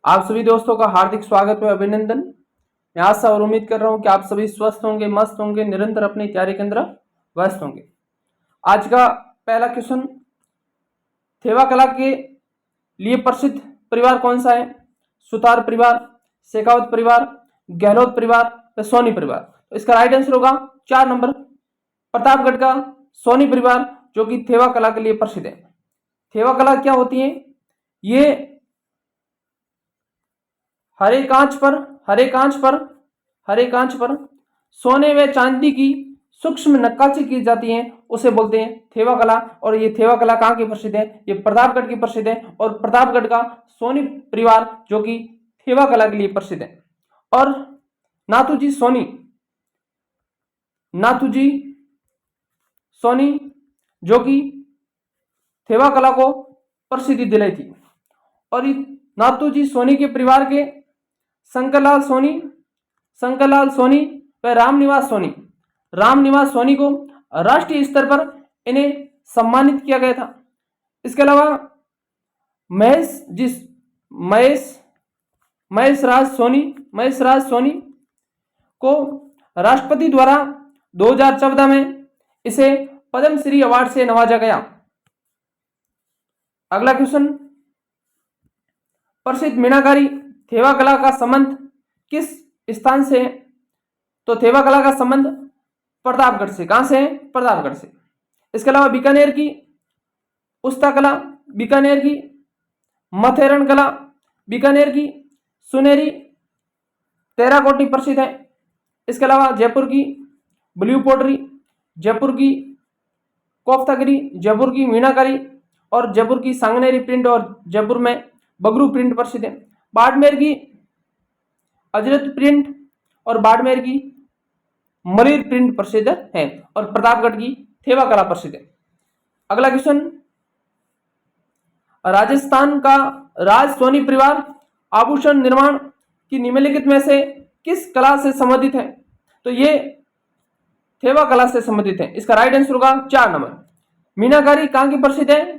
आप सभी दोस्तों का हार्दिक स्वागत व अभिनंदन। मैं आशा और उम्मीद कर रहा हूं कि आप सभी स्वस्थ होंगे, मस्त होंगे, निरंतर अपनी तैयारी के अंदर व्यस्त होंगे। आज का पहला क्वेश्चन, थेवा कला के लिए प्रसिद्ध परिवार कौन सा है? सुतार परिवार, शेखावत परिवार, गहलोत परिवार या सोनी परिवार? तो इसका राइट आंसर होगा 4 नंबर, प्रतापगढ़ का सोनी परिवार, जो कि थेवा कला के लिए प्रसिद्ध है। थेवा कला क्या होती है? ये हरे कांच पर सोने व चांदी की सूक्ष्म नक्काशी की जाती है, उसे बोलते हैं थेवा कला। और ये थेवा कला कहाँ की प्रसिद्ध है? ये प्रतापगढ़ की प्रसिद्ध है, और प्रतापगढ़ का सोनी परिवार जो कि थेवा कला के लिए प्रसिद्ध है। और नाथूजी सोनी जो कि थेवा कला को प्रसिद्धि दिलाई थी। और नाथूजी सोनी के परिवार के शंकरलाल सोनी व रामनिवास सोनी को राष्ट्रीय स्तर पर इन्हें सम्मानित किया गया था। इसके अलावा महेश राज सोनी को राष्ट्रपति द्वारा 2014 में इसे पद्मश्री अवार्ड से नवाजा गया। अगला क्वेश्चन, प्रसिद्ध मीनाकारी थेवा कला का संबंध किस स्थान से है? तो थेवा कला का संबंध प्रतापगढ़ से। कहां से है? प्रतापगढ़ से। इसके अलावा बीकानेर की उस्ता कला, बीकानेर की मथेरन कला, बीकानेर की सुनेरी टेराकोटी प्रसिद्ध है। इसके अलावा जयपुर की ब्लू पोटरी, जयपुर की कोफ्तागिरी, जयपुर की मीनाकारी और जयपुर की सांगनेरी प्रिंट और जयपुर में बगरू प्रिंट प्रसिद्ध है। बाड़मेर की अजरत प्रिंट और बाड़मेर की मलिर प्रिंट प्रसिद्ध है, और प्रतापगढ़ की थेवा कला प्रसिद्ध है। अगला क्वेश्चन, राजस्थान का राज सोनी परिवार आभूषण निर्माण की निम्नलिखित में से किस कला से संबंधित है? तो ये थेवा कला से संबंधित है। इसका राइट आंसर होगा 4 नंबर। मीनाकारी कहां की प्रसिद्ध है?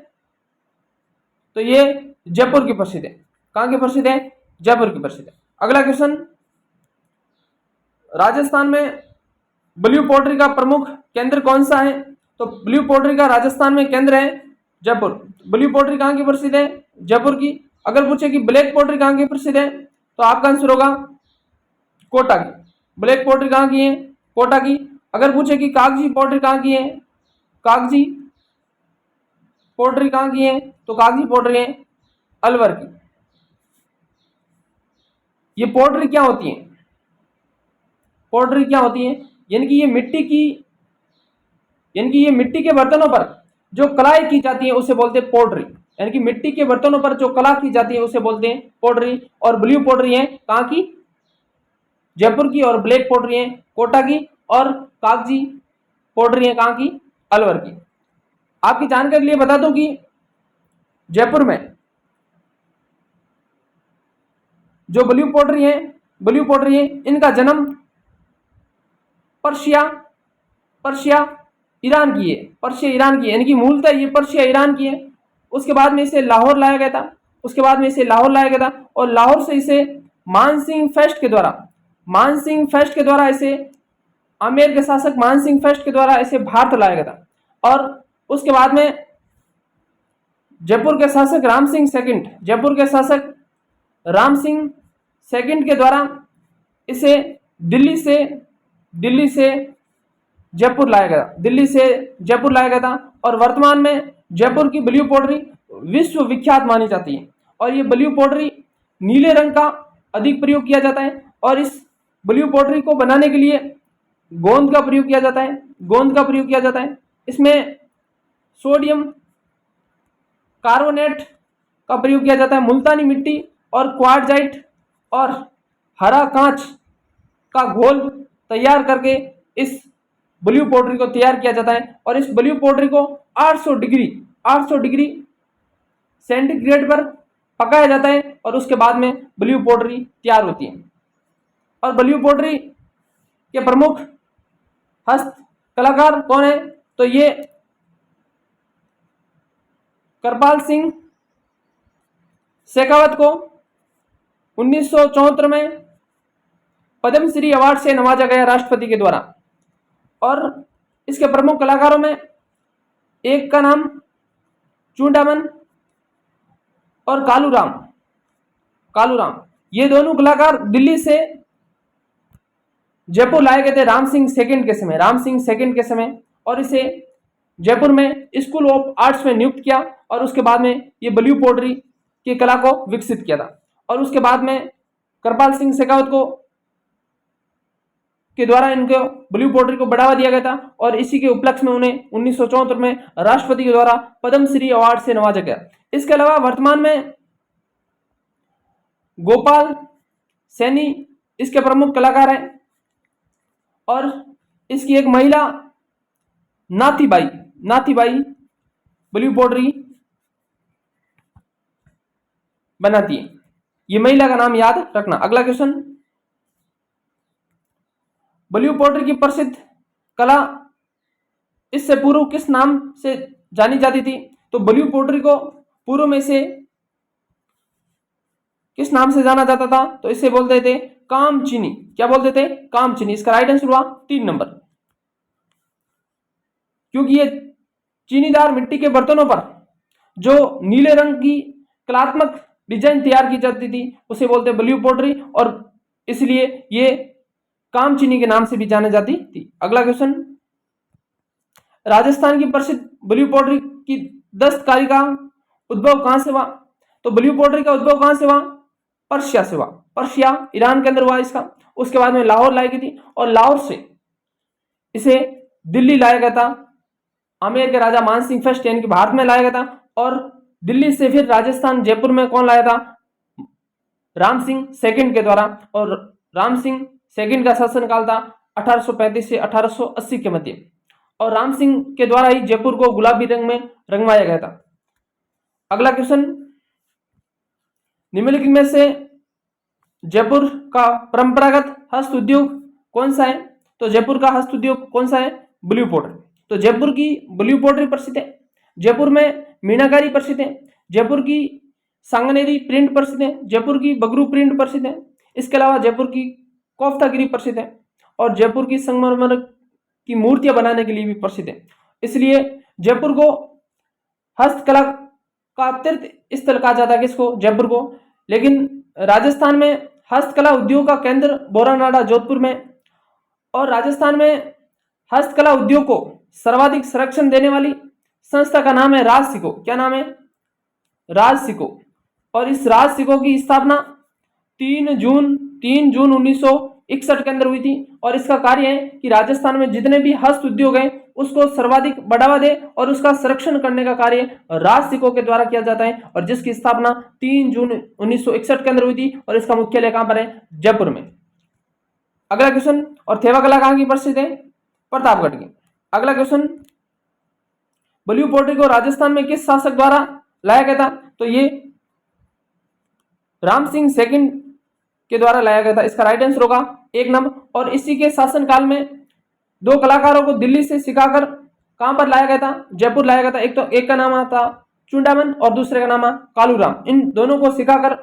तो ये जयपुर की प्रसिद्ध है। कहां की प्रसिद्ध है? जयपुर की प्रसिद्ध है। अगला क्वेश्चन, राजस्थान में ब्लू पोट्री का प्रमुख केंद्र कौन सा है? तो ब्लू पोट्री का राजस्थान में केंद्र है जयपुर। ब्लू पोट्री कहां की प्रसिद्ध है? जयपुर की। अगर पूछे कि ब्लैक पोट्री कहां की प्रसिद्ध है, तो आपका आंसर होगा कोटा की। ब्लैक पोट्री कहां की है? कोटा की। अगर पूछे कि कागजी पोट्री कहां की है, कागजी पोट्री कहां की है, तो कागजी पोट्री है अलवर की। ये पोट्री क्या होती है? पोट्री क्या होती है? यानी कि ये मिट्टी के बर्तनों पर जो कलाई की जाती है उसे बोलते हैं पोट्री। यानी कि मिट्टी के बर्तनों पर जो कला की जाती है उसे बोलते हैं पोट्री। और ब्लू पोट्री है कहां की? जयपुर की। और ब्लैक पोट्री है कोटा की। और कागजी पोट्री है कहां की? अलवर की। आपकी जानकारी के लिए बता दूं कि जयपुर में जो ब्लू पोट्री है इनका जन्म पर्शिया ईरान की है। यानी कि मूलतः ये पर्शिया ईरान की है। उसके बाद में इसे लाहौर लाया गया था। और लाहौर से इसे मानसिंह फेस्ट के द्वारा इसे आमेर के शासक मानसिंह फेस्ट के द्वारा इसे भारत लाया गया था। और उसके बाद में जयपुर के शासक राम सिंह सेकंड के द्वारा इसे दिल्ली से जयपुर लाया गया था। और वर्तमान में जयपुर की ब्लू पोट्री विश्व विख्यात मानी जाती है। और ये ब्लू पोट्री नीले रंग का अधिक प्रयोग किया जाता है। और इस ब्लू पोट्री को बनाने के लिए गोंद का प्रयोग किया जाता है। इसमें सोडियम कार्बोनेट का प्रयोग किया जाता है, मुल्तानी मिट्टी और क्वार्टजाइट और हरा कांच का घोल तैयार करके इस ब्लू पोट्री को तैयार किया जाता है। और इस ब्लू पोट्री को 800 डिग्री सेंटीग्रेड पर पकाया जाता है। और उसके बाद में ब्लू पोट्री तैयार होती है। और ब्लू पोट्री के प्रमुख हस्त कलाकार कौन है? तो ये कृपाल सिंह शेखावत को 1974 में पद्मश्री अवार्ड से नवाजा गया राष्ट्रपति के द्वारा। और इसके प्रमुख कलाकारों में एक का नाम चूडामन और कालूराम, ये दोनों कलाकार दिल्ली से जयपुर लाए गए थे राम सिंह सेकंड के समय, और इसे जयपुर में स्कूल ऑफ आर्ट्स में नियुक्त किया, और उसके बाद में ये ब्लू पोट्री की कला को विकसित किया था। और उसके बाद में कृपाल सिंह शेखावत को के द्वारा इनको ब्लू पोट्री को बढ़ावा दिया गया था, और इसी के उपलक्ष्य में उन्हें 1974 में राष्ट्रपति के द्वारा पद्मश्री अवार्ड से नवाजा गया। इसके अलावा वर्तमान में गोपाल सैनी इसके प्रमुख कलाकार हैं, और इसकी एक महिला नाथीबाई ब्लू पोट्री बनाती है। ये महिला का नाम याद रखना। अगला क्वेश्चन, ब्लू पोट्री की प्रसिद्ध कला इससे पूर्व किस नाम से जानी जाती थी? तो ब्लू पोट्री को पूर्व में से किस नाम से जाना जाता था? तो इसे बोलते थे कामचीनी। क्या बोलते थे? कामचीनी। इसका राइट आंसर हुआ 3 नंबर, क्योंकि ये चीनीदार मिट्टी के बर्तनों पर जो नीले रंग की कलात्मक डिजाइन तैयार की जाती थी उसे बोलते ब्लू पोट्री, और इसलिए ये कामचीनी के नाम से भी जानी जाती थी। अगला क्वेश्चन, राजस्थान की प्रसिद्ध ब्लू पोट्री की दस्तकारी का उद्भव कहां से हुआ? तो ब्लू पोट्री का उद्भव कहां से हुआ? पर्शिया से हुआ। पर्शिया ईरान के अंदर हुआ इसका। उसके बाद में लाहौर लाई गई थी, और लाहौर से इसे दिल्ली लाया गया था। आमेर के राजा मानसिंह फर्स्ट यानी कि भारत में लाया गया था, और दिल्ली से फिर राजस्थान जयपुर में कौन लाया था? राम सिंह सेकंड के द्वारा। और राम सिंह सेकंड का शासनकाल था 1835 से 1880 के मध्य, और राम सिंह के द्वारा ही जयपुर को गुलाबी रंग में रंगवाया गया था। अगला क्वेश्चन, निम्नलिखित में से जयपुर का परंपरागत हस्त उद्योग कौन सा है? तो जयपुर का हस्त उद्योग कौन सा है? Blue pottery. तो जयपुर की ब्लू पोट्री प्रसिद्ध है, जयपुर में मीनाकारी प्रसिद्ध है, जयपुर की सांगनेरी प्रिंट प्रसिद्ध है, जयपुर की बगरू प्रिंट प्रसिद्ध है। इसके अलावा जयपुर की कोफ्तागिरी प्रसिद्ध है, और जयपुर की संगमरमर की मूर्तियां बनाने के लिए भी प्रसिद्ध है। इसलिए जयपुर को हस्तकला का तीर्थ स्थल कहा जाता है। किसको? जयपुर को। लेकिन राजस्थान में हस्तकला उद्योग का केंद्र बोरानाडा जोधपुर में, और राजस्थान में हस्तकला उद्योग को सर्वाधिक संरक्षण देने वाली संस्था का नाम है राजसिको। क्या नाम है? राजसिको। और इस राजसिको की स्थापना 3 जून 1961 के अंदर हुई थी, और इसका कार्य है कि राजस्थान में जितने भी हस्त उद्योग हैं उसको सर्वाधिक बढ़ावा दे और उसका संरक्षण करने का कार्य राजसिको के द्वारा किया जाता है, और जिसकी स्थापना 3 जून 1961 के अंदर हुई थी, और इसका मुख्यालय कहां पर है? जयपुर में। अगला क्वेश्चन, और थेवा कला कहां की प्रसिद्ध है? प्रतापगढ़ की। अगला क्वेश्चन, ब्लू पोट्री को राजस्थान में किस शासक द्वारा लाया गया था? तो ये राम सिंह सेकंड के द्वारा लाया गया था। इसका राइट आंसर होगा 1 नंबर। और इसी के शासनकाल में 2 कलाकारों को दिल्ली से सिखाकर कहां पर लाया गया था? जयपुर लाया गया था। एक का नाम था चूडामन और दूसरे का नाम कालूराम। इन दोनों को सिखाकर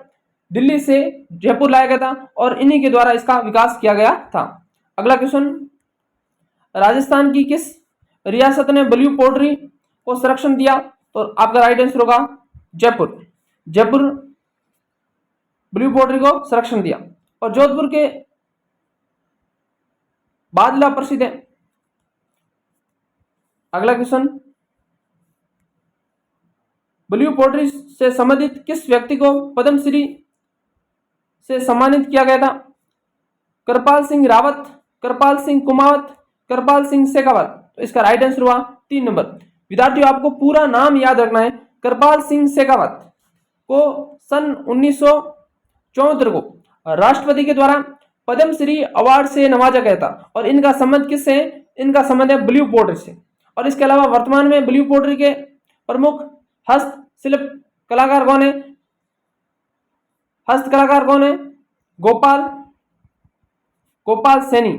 दिल्ली से जयपुर लाया गया था, और इन्हीं के द्वारा इसका विकास किया गया था। अगला क्वेश्चन, राजस्थान की किस रियासत ने ब्लू पोट्री को संरक्षण दिया? तो आपका राइट आंसर होगा जयपुर। जयपुर ब्लू पोट्री को संरक्षण दिया। और जोधपुर के बादला प्रसिद्ध है। अगला क्वेश्चन, ब्लू पोट्री से संबंधित किस व्यक्ति को पद्मश्री से सम्मानित किया गया था? कृपाल सिंह रावत, कृपाल सिंह कुमावत, कृपाल सिंह शेखावत। तो इसका राइट आंसर हुआ 3 नंबर। विद्यार्थियों, आपको पूरा नाम याद रखना है। कृपाल सिंह शेखावत को सन 1974 को राष्ट्रपति के द्वारा पद्मश्री अवार्ड से नवाजा गया था, और इनका संबंध किससे है? इनका संबंध है ब्लू पोट्री से। और इसके अलावा वर्तमान में ब्लू पोट्री के प्रमुख हस्तशिल्प कलाकार कौन है? हस्त कलाकार कौन है? गोपाल सैनी।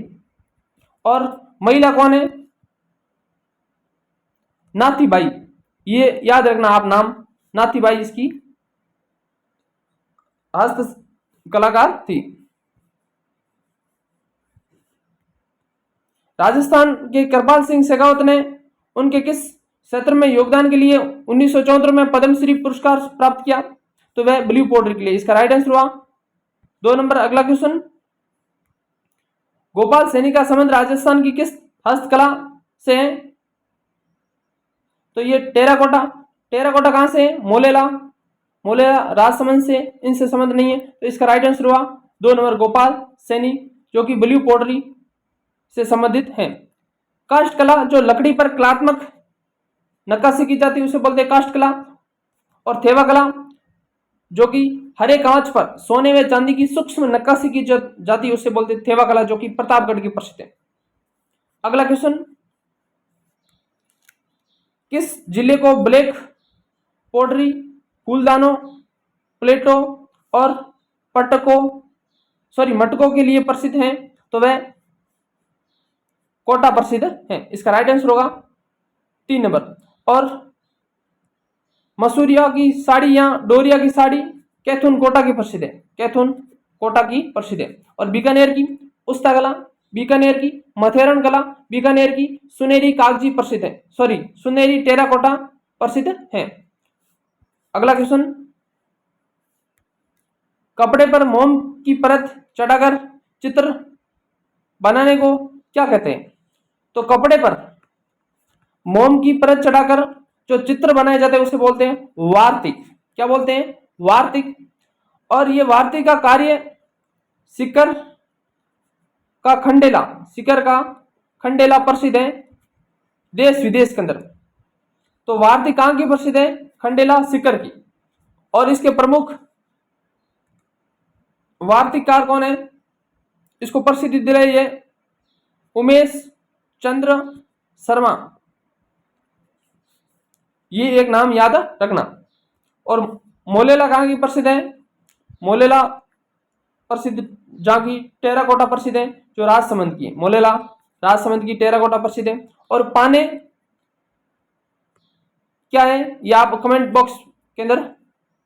और महिला कौन है? नाथीबाई। ये याद रखना आप नाम, नाथीबाई इसकी हस्त कलाकार थी। राजस्थान के कृपाल सिंह शेखावत ने उनके किस क्षेत्र में योगदान के लिए 1974 में पद्मश्री पुरस्कार प्राप्त किया? तो वह ब्लू पोर्ट्री के लिए। इसका राइट आंसर हुआ 2 नंबर। अगला क्वेश्चन, गोपाल सैनी का संबंध राजस्थान की किस हस्तकला से है? तो ये टेराकोटा। टेराकोटा कहां से है? मोलेला। मोलेला राजसमंद से, इनसे संबंध नहीं है। तो इसका राइट आंसर हुआ 2 नंबर गोपाल सैनी, जो कि ब्लू पोर्ट्री से संबंधित है। काष्ठ कला, जो लकड़ी पर कलात्मक नक्काशी की जाती है उसे बोलते हैं काष्ठ कला। और थेवा कला, जो कि हरे कांच पर सोने व चांदी की सूक्ष्म नक्काशी की जाती है उसे बोलते हैं थेवा कला, जो कि प्रतापगढ़ की प्रसिद्ध है। अगला क्वेश्चन, किस जिले को ब्लैक पोर्ट्री, फूलदानों, प्लेटो और मटकों के लिए प्रसिद्ध है? तो वह कोटा प्रसिद्ध है। इसका राइट आंसर होगा 3 नंबर। और मसूरिया की साड़ी या डोरिया की साड़ी कैथून कोटा की प्रसिद्ध है। कैथून कोटा की प्रसिद्ध है। और बीकानेर की उस्ता कला, बीकानेर की मथेरन कला, बीकानेर की सुनेरी कागजी प्रसिद्ध है, सुनेरी टेराकोटा प्रसिद्ध है। अगला क्वेश्चन, कपड़े पर मोम की परत चढ़ाकर चित्र बनाने को क्या कहते हैं? तो कपड़े पर मोम की परत चढ़ाकर जो चित्र बनाए जाते हैं उसे बोलते हैं वार्तिक। क्या बोलते हैं? वार्तिक। और ये वार्तिक का कार्य सिक्कर का खंडेला प्रसिद्ध है देश विदेश के अंदर। तो वार्तिक कहां की प्रसिद्ध है? खंडेला सिक्कर की। और इसके प्रमुख वार्तिककार कौन है? इसको प्रसिद्धि दिलाई है उमेश चंद्र शर्मा। ये एक नाम याद रखना। और मोलेला कहां की प्रसिद्ध है? मोलेला प्रसिद्ध, जहां की टेराकोटा प्रसिद्ध है, जो राजसमंद की है। मोलेला राजसमंद की टेराकोटा प्रसिद्ध है। और पाने क्या है? ये आप कमेंट बॉक्स के अंदर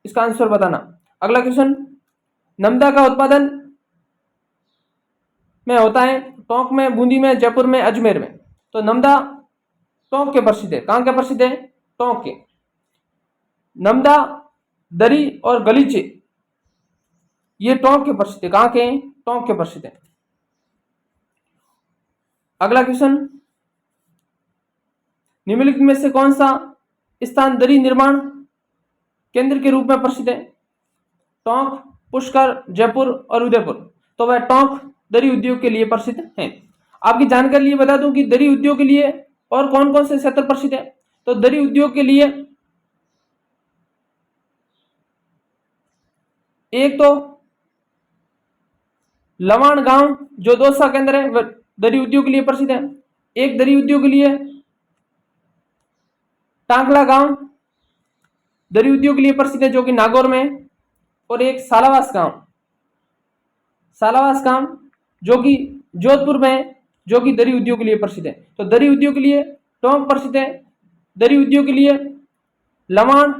इसका आंसर बताना। अगला क्वेश्चन, नमदा का उत्पादन में होता है टोंक में, बूंदी में, जयपुर में, अजमेर में। तो नमदा टोंक के प्रसिद्ध है। कहां के प्रसिद्ध है? टोंक के। नमदा, दरी और गलीचे ये टोंक के प्रसिद्ध है। कहां के? टोंक के प्रसिद्ध है। अगला क्वेश्चन, निम्नलिखित में से कौन सा स्थान दरी निर्माण केंद्र के रूप में प्रसिद्ध है? टोंक, पुष्कर, जयपुर और उदयपुर। तो वह टोंक दरी उद्योग के लिए प्रसिद्ध है। आपकी जानकारी लिए बता दूं कि दरी उद्योग के लिए और कौन कौन से क्षेत्र प्रसिद्ध है। तो दरी उद्योग के लिए एक तो लवाण गांव जो दौसा के अंदर है, वह दरी उद्योग के लिए प्रसिद्ध है। एक दरी उद्योग के लिए टांकला गांव दरी उद्योग के लिए प्रसिद्ध है, जो कि नागौर में है। और एक सालावास गांव जो कि जोधपुर में है, जो कि दरी उद्योग के लिए प्रसिद्ध है। तो दरी उद्योग के लिए टोंक प्रसिद्ध है, दरी उद्योग के लिए लवाण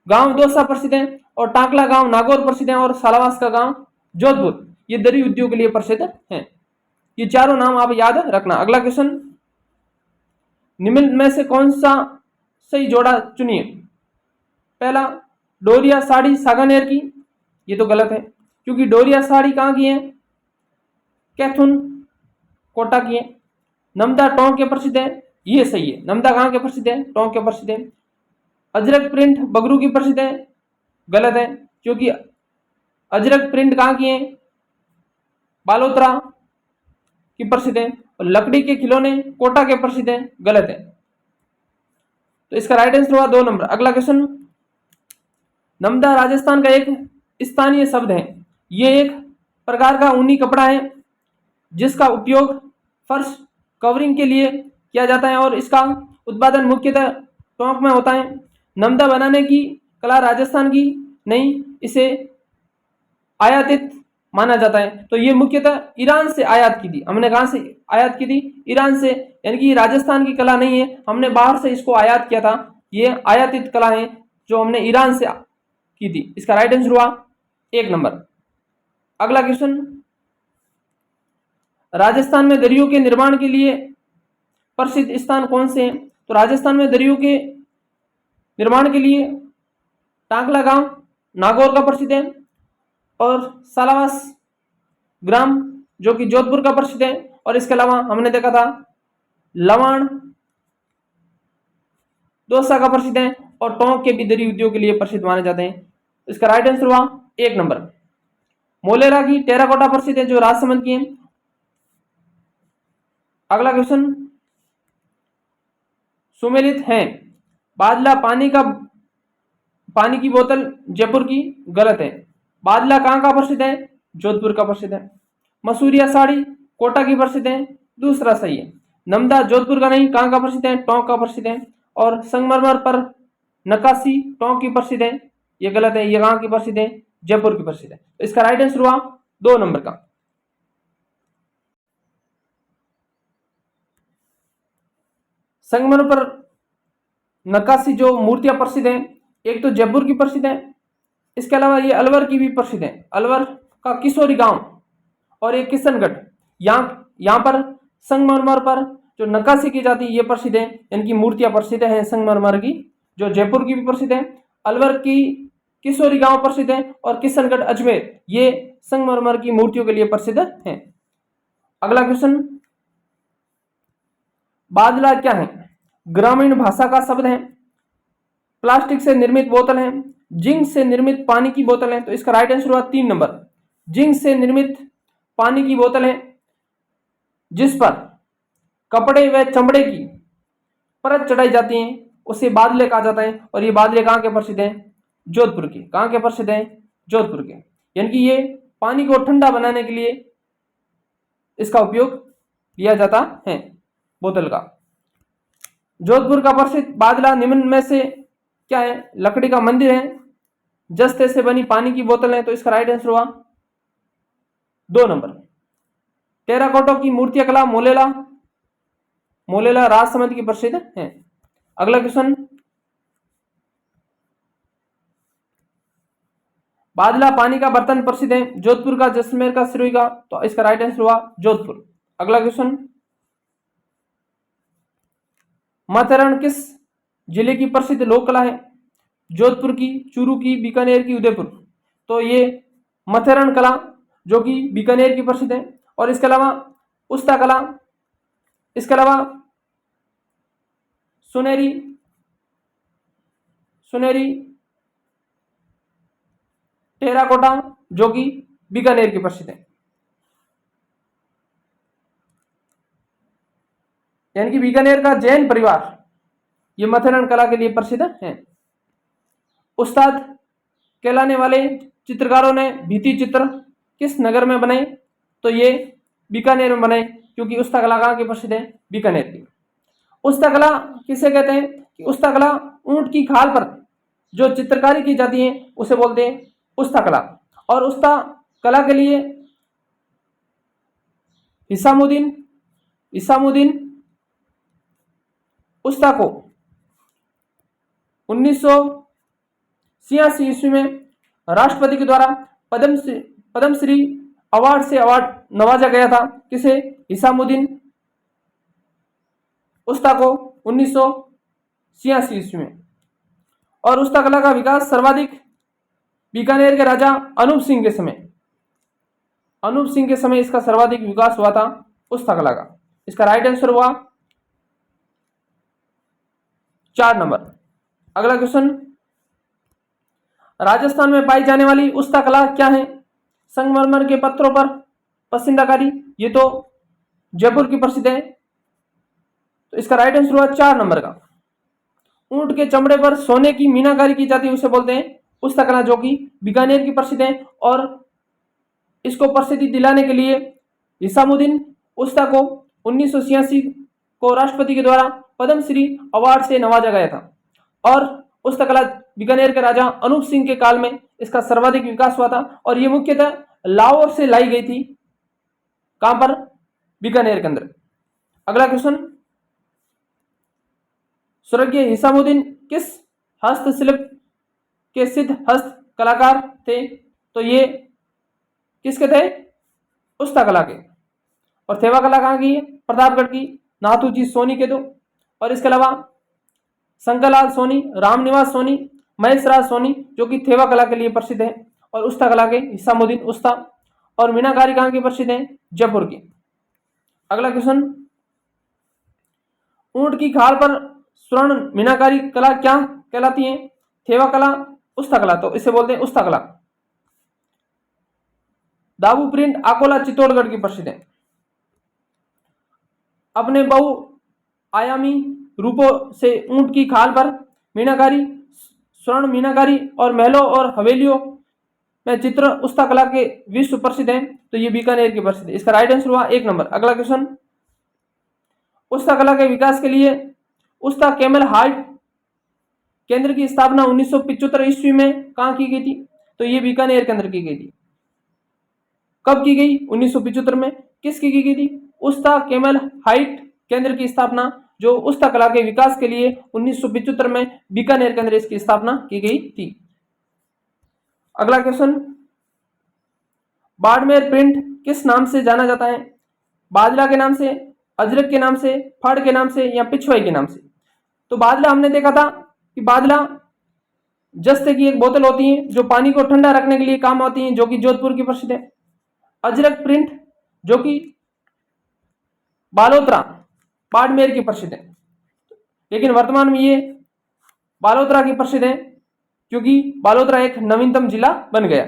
गांव दौसा प्रसिद्ध है, और टांकला गांव नागौर प्रसिद्ध है, और सालावास का गांव जोधपुर ये दरी उद्योग के लिए प्रसिद्ध है। ये चारों नाम आप याद रखना। अगला क्वेश्चन, निम्न में से कौन सा सही जोड़ा चुनिए? पहला, डोरिया साड़ी सागानेर की। ये तो गलत है, क्योंकि डोरिया साड़ी कहां की है? कैथून कोटा की है। नमदा टोंक के प्रसिद्ध है, ये सही है। नमदा कहां के प्रसिद्ध है? टोंक के प्रसिद्ध है। अजरक प्रिंट बगरू की प्रसिद्ध है, गलत है, क्योंकि अजरक प्रिंट कहां की है? बालोतरा की प्रसिद्ध है। और लकड़ी के खिलौने कोटा के प्रसिद्ध है, गलत है। तो इसका राइट आंसर हुआ 2 नंबर। अगला क्वेश्चन, नमदा राजस्थान का एक स्थानीय शब्द है। यह एक प्रकार का ऊनी कपड़ा है जिसका उपयोग फर्श कवरिंग के लिए किया जाता है, और इसका उत्पादन मुख्यतः टोंक में होता है। नमदा बनाने की कला राजस्थान की नहीं, इसे आयातित माना जाता है। तो ये मुख्यतः ईरान से आयात की थी। हमने कहां से आयात की थी? ईरान से। यानी कि राजस्थान की कला नहीं है, हमने बाहर से इसको आयात किया था। ये आयातित कला है जो हमने ईरान से की थी। इसका राइट आंसर हुआ 1 नंबर। अगला क्वेश्चन, राजस्थान में दरियों के निर्माण के लिए प्रसिद्ध स्थान कौन से हैं? तो राजस्थान में दरियों के निर्माण के लिए टांकला गांव नागौर का प्रसिद्ध है, और सालावास ग्राम जो कि जोधपुर का प्रसिद्ध है, और इसके अलावा हमने देखा था लवाण दौसा का प्रसिद्ध है, और टोंक के भी दरी उद्योग के लिए प्रसिद्ध माने जाते हैं। इसका राइट आंसर हुआ 1 नंबर। मोलेरा की टेराकोटा प्रसिद्ध है जो राजसमंद की है। अगला क्वेश्चन, सुमेलित है बादला पानी की बोतल जयपुर की, गलत है। बादला कहां का प्रसिद्ध है? जोधपुर का प्रसिद्ध है। मसूरिया साड़ी कोटा की प्रसिद्ध है, दूसरा सही है। नमदा जोधपुर का नहीं, कहां का प्रसिद्ध है? टोंक का प्रसिद्ध है। और संगमरमर पर नक्काशी टोंक की प्रसिद्ध है, ये गलत है। ये कहां की प्रसिद्ध है? जयपुर की प्रसिद्ध है। तो इसका राइट आंसर हुआ 2 नंबर का। संगमरमर पर नक्काशी जो मूर्तियां प्रसिद्ध है, एक तो जयपुर की प्रसिद्ध है, इसके अलावा ये अलवर की भी प्रसिद्ध है। अलवर का किशोरी गांव और एक किशनगढ़, यहाँ पर संगमरमर पर जो नक्काशी की जाती है ये प्रसिद्ध है। इनकी मूर्तियां प्रसिद्ध है संगमरमर की, जो जयपुर की भी प्रसिद्ध है। अलवर की किशोरी गांव प्रसिद्ध है, और किशनगढ़ अजमेर ये संगमरमर की मूर्तियों के लिए प्रसिद्ध है। अगला क्वेश्चन, बादला क्या है? ग्रामीण भाषा का शब्द है, प्लास्टिक से निर्मित बोतल है, जिंक से निर्मित पानी की बोतल है। तो इसका राइट आंसर हुआ 3 नंबर। जिंक से निर्मित पानी की बोतल है जिस पर कपड़े व चमड़े की परत चढ़ाई जाती है, उसे बादले कहा जाता है। और ये बादले कहाँ के प्रसिद्ध हैं? जोधपुर के। कहाँ के प्रसिद्ध हैं? जोधपुर के। यानी कि ये पानी को ठंडा बनाने के लिए इसका उपयोग किया जाता है, बोतल का। जोधपुर का प्रसिद्ध बादला निम्न में से क्या है? लकड़ी का मंदिर है, जस्ते से बनी पानी की बोतल है। तो इसका राइट आंसर हुआ 2 नंबर। टेराकोटा की मूर्तियां कला मोलेला राजसमंद की प्रसिद्ध है। अगला क्वेश्चन, बादला पानी का बर्तन प्रसिद्ध है, जोधपुर का, जैसलमेर का, सिरोही का। तो इसका राइट आंसर हुआ जोधपुर। अगला क्वेश्चन, माथेरान किस जिले की प्रसिद्ध लोक कला है? जोधपुर की, चूरू की, बीकानेर की, उदयपुर। तो ये माथेरान कला जो कि बीकानेर की प्रसिद्ध है। और इसके अलावा उस्ता कला, इसके अलावा सुनेरी टेराकोटा जो कि बीकानेर की प्रसिद्ध है। यानी कि बीकानेर का जैन परिवार ये माथेरान कला के लिए प्रसिद्ध है। उस्ताद कहलाने वाले चित्रकारों ने भित्ति चित्र किस नगर में बनाए? तो ये बीकानेर में बनाए, क्योंकि उस्ता कला कहाँ की प्रसिद्ध है? बीकानेर की। उस्ता कला किसे कहते हैं? कि उस्ता कला ऊंट की खाल पर जो चित्रकारी की जाती है उसे बोलते हैं उस्ता कला। और उस्ता कला के लिए हिसामुद्दीन उस्ता को 1986 ईस्वी में राष्ट्रपति के द्वारा पद्मश्री अवार्ड से नवाजा गया था। किसे? हिसामुद्दीन उस्ता को 1986 ईस्वी में। और उस्ता कला का विकास सर्वाधिक बीकानेर के राजा अनूप सिंह के समय इसका सर्वाधिक विकास हुआ था उस्ता कला का। इसका राइट आंसर हुआ 4 नंबर। अगला क्वेश्चन, राजस्थान में पाई जाने वाली उस्ता कला क्या है? संगमरमर के पत्थरों पर पसंदाकारी, ये तो जयपुर की प्रसिद्ध है। तो इसका राइट आंसर हुआ 4 नंबर का। ऊंट के चमड़े पर सोने की मीनाकारी की जाती है, उसे बोलते हैं उस्ता कला जो कि बीकानेर की प्रसिद्ध है। और इसको प्रसिद्धि दिलाने के लिए हिसामुद्दीन उस्ता को 1986 को राष्ट्रपति के द्वारा पद्मश्री अवार्ड से नवाजा गया था। और उस्ता कला बीकानेर के राजा अनूप सिंह के काल में इसका सर्वाधिक विकास हुआ था। और ये मुख्यतः लाहौर से लाई गई थी। कहां पर? बीकानेर के अंदर। अगला क्वेश्चन, स्वर्गीय हिसामुद्दीन किस हस्तशिल्प के सिद्ध हस्त कलाकार थे? तो ये किसके थे? उस्ता कला के। और थेवा कला कहाँ की है? प्रतापगढ़ की। नाथूजी सोनी के दो। और इसके अलावा शंकरलाल सोनी, रामनिवास सोनी, महेशराज सोनी जो कि थेवा कला के लिए प्रसिद्ध है, और उस्ता कला के हिसामुद्दीन उस्ता। और मीनाकारी कहाँ की प्रसिद्ध है? जयपुर की। अगला क्वेश्चन, ऊंट की खाल पर स्वर्ण मीनाकारी कला क्या कहलाती है? थेवा कला, उस्ता कला, तो इसे बोलते हैं उस्ता कला। दाबू प्रिंट अकोला चित्तौड़गढ़ की प्रसिद्ध है। अपने बहु आयामी रूपों से ऊंट की खाल पर मीनाकारी, स्वर्ण मीनाकारी और महलों और हवेलियों में चित्र उस्ता कला के विश्व प्रसिद्ध है, तो ये बीकानेर की प्रसिद्ध है। इसका राइट आंसर हुआ 1 नंबर। अगला क्वेश्चन, उस्ता कला के विकास के लिए उस्ता कैमल हार्ट केंद्र की स्थापना 1975 ईस्वी में कहाँ की गई थी? तो ये बीकानेर के अंदर की गई थी। कब की गई? 1975 में। किसकी की गई थी? उस्ता कैमल हाइट केंद्र की स्थापना, जो उस्ता कला के विकास के लिए 1975 में बीकानेर के अंदर इसकी स्थापना की गई थी। अगला क्वेश्चन, बाड़मेर प्रिंट किस नाम से जाना जाता है? बादला के नाम से, अजरक के नाम से, फड़ के नाम से, या पिछवाई के नाम से? तो बादला हमने देखा था कि बादला जस्ते की एक बोतल होती है जो पानी को ठंडा रखने के लिए काम आती है, जो कि जोधपुर की प्रसिद्ध है। अजरक प्रिंट जो कि बालोतरा बाड़मेर की प्रसिद्ध है, लेकिन वर्तमान में ये बालोतरा की प्रसिद्ध है क्योंकि बालोतरा एक नवीनतम जिला बन गया।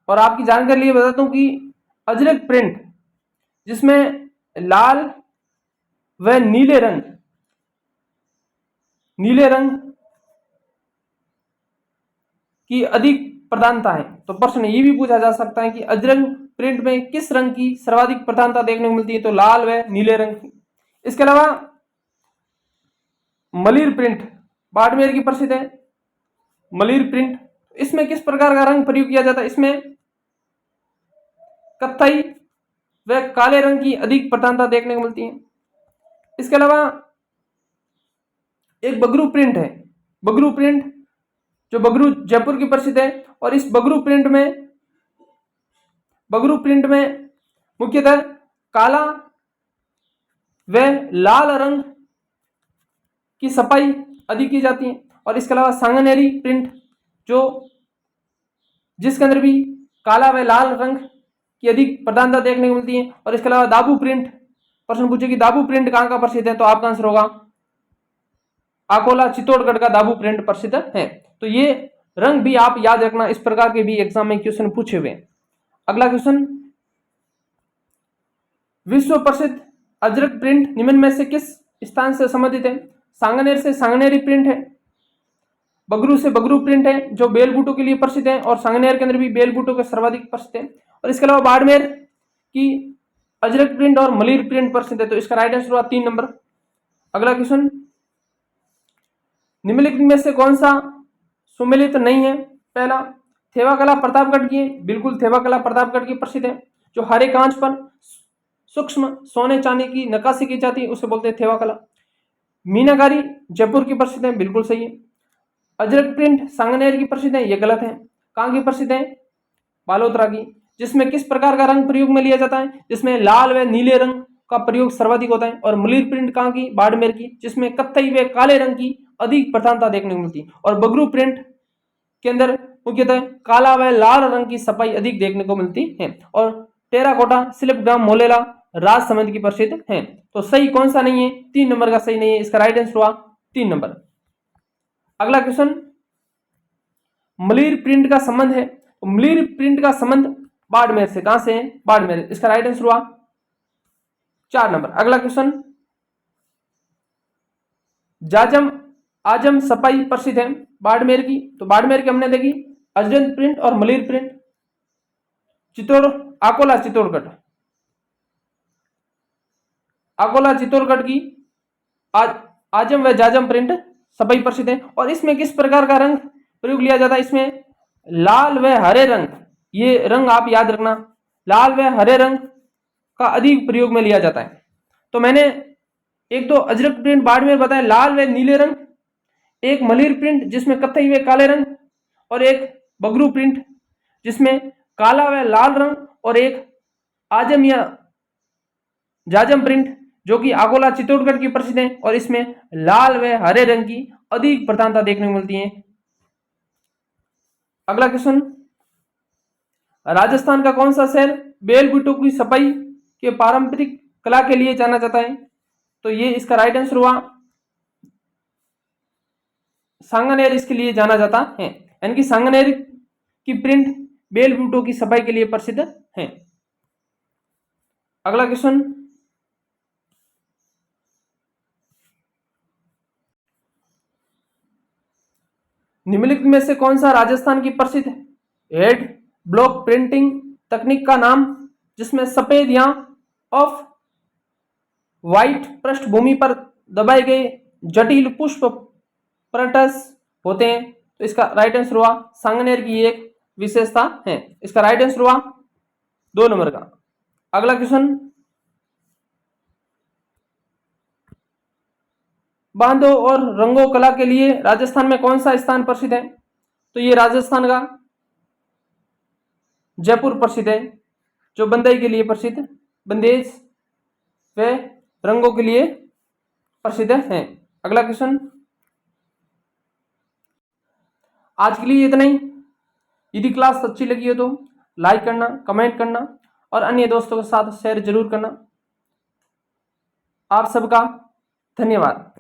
और आपकी जानकारी लिए बताता हूं कि अजरक प्रिंट जिसमें लाल व नीले रंग की अधिक प्रधानता है, तो प्रश्न ये भी पूछा जा सकता है कि अजरक प्रिंट में किस रंग की सर्वाधिक प्रधानता देखने को मिलती है? तो लाल व नीले रंग की। इसके अलावा मलिर प्रिंट बाड़मेर की प्रसिद्ध है। मलिर प्रिंट, इसमें किस प्रकार का रंग प्रयोग किया जाता है? इसमें कत्थई व काले रंग की अधिक प्रधानता देखने को मिलती है। इसके अलावा एक बगरू प्रिंट है। बगरू प्रिंट जो बगरू जयपुर की प्रसिद्ध है, और इस बगरू प्रिंट में मुख्यतः काला व लाल रंग की सफाई अधिक की जाती है। और इसके अलावा सांगनेरी प्रिंट जो जिसके अंदर भी काला व लाल रंग की अधिक प्रधानता देखने को मिलती है। और इसके अलावा दाबू प्रिंट, प्रश्न पूछे कि दाबू प्रिंट कहाँ का प्रसिद्ध है? तो आपका आंसर होगा अकोला चित्तौड़गढ़ का दाबू प्रिंट प्रसिद्ध है। तो ये रंग भी आप याद रखना, इस प्रकार के भी एग्जाम में क्वेश्चन पूछे हुए। अगला क्वेश्चन, विश्व प्रसिद्ध अजरक प्रिंट निम्न में से किस स्थान से संबंधित है? सांगनेर से सांगनेरी प्रिंट है। बगरू से बगरू प्रिंट है जो बेलबूटों के लिए प्रसिद्ध है, और सांगनेर के अंदर भी बेलबूटों के सर्वाधिक प्रसिद्ध है। और इसके अलावा बाड़मेर की अजरक प्रिंट और मलिर प्रिंट प्रसिद्ध है, तो इसका राइट आंसर हुआ 3 नंबर। अगला क्वेश्चन, निम्नलिखित में से कौन सा सुमेलित नहीं है? पहला, थेवा कला प्रतापगढ़ की है। बिल्कुल, थेवा कला प्रतापगढ़ की प्रसिद्ध है। जो हरे कांच पर सूक्ष्म सोने चांदी की नक्काशी की जाती है उसे बोलते हैं थेवा कला। मीनाकारी जयपुर की प्रसिद्ध है, बिल्कुल सही है। अजरक प्रिंट सांगनेर की प्रसिद्ध है, ये गलत है। कहाँ की प्रसिद्ध है? बालोतरा की। जिसमें किस प्रकार का रंग प्रयोग में लिया जाता है? जिसमें लाल व नीले रंग का प्रयोग सर्वाधिक होता है। और मलिर प्रिंट कहाँ की? बाड़मेर की, जिसमें कत्थई व काले रंग की अधिक प्रधानता देखने को मिलती है। और बगरू प्रिंट के अंदर मुख्यतः काला व लाल रंग की सफाई अधिक देखने को मिलती है। और टेराकोटा शिल्पग्राम मोलेला राजसमंद की प्रसिद्ध है। तो सही कौन सा नहीं है? 3 नंबर का सही नहीं है। इसका राइट आंसर हुआ 3 नंबर। अगला क्वेश्चन, मलिर प्रिंट का संबंध है। तो मलिर प्रिंट का संबंध बाड़मेर से। कहां से है? बाड़मेर। इसका राइट आंसर हुआ 4 नंबर। अगला क्वेश्चन, जाजम आजम सफाई प्रसिद्ध है बाड़मेर की। तो बाड़मेर की हमने देखी अजरक प्रिंट और मलिर प्रिंट। अकोला चित्तौड़गढ़ की आजम व जाजम प्रिंट सफाई प्रसिद्ध है। और इसमें किस प्रकार का रंग प्रयोग लिया जाता है? इसमें लाल व हरे रंग, ये रंग आप याद रखना, लाल व हरे रंग का अधिक प्रयोग में लिया जाता है। तो मैंने एक तो अजरक प्रिंट बाड़मेर बताया, लाल व नीले रंग एक मलिर प्रिंट जिसमें कत्थई व काले रंग, और एक बगरू प्रिंट जिसमें काला व लाल रंग, और एक आजम या जाजम प्रिंट जो कि आगोला चित्तौड़गढ़ की प्रसिद्ध है, और इसमें लाल व हरे रंग की अधिक प्रधानता देखने को मिलती है। अगला क्वेश्चन, राजस्थान का कौन सा शहर बेल बूटों की सफाई के पारंपरिक कला के लिए जाना जाता है? तो ये इसका राइट आंसर हुआ सांगानेर इसके लिए जाना जाता है, यानी कि सांगानेर की प्रिंट बेल बूटों की सफाई के लिए प्रसिद्ध है। अगला क्वेश्चन, निम्नलिखित में से कौन सा राजस्थान की प्रसिद्ध हेड ब्लॉक प्रिंटिंग तकनीक का नाम जिसमें सफेद या ऑफ व्हाइट पृष्ठभूमि पर दबाए गए जटिल पुष्प प्रटस होते हैं? तो इसका राइट आंसर हुआ सांगनेर की एक विशेषता है। इसका राइट आंसर हुआ 2 नंबर का। अगला क्वेश्चन, बांधों और रंगों कला के लिए राजस्थान में कौन सा स्थान प्रसिद्ध है? तो ये राजस्थान का जयपुर प्रसिद्ध है, जो बंदई के लिए प्रसिद्ध, बंदेज व रंगों के लिए प्रसिद्ध है। अगला क्वेश्चन, आज के लिए इतना ही। यदि क्लास अच्छी लगी हो तो लाइक करना, कमेंट करना और अन्य दोस्तों के साथ शेयर जरूर करना। आप सबका धन्यवाद।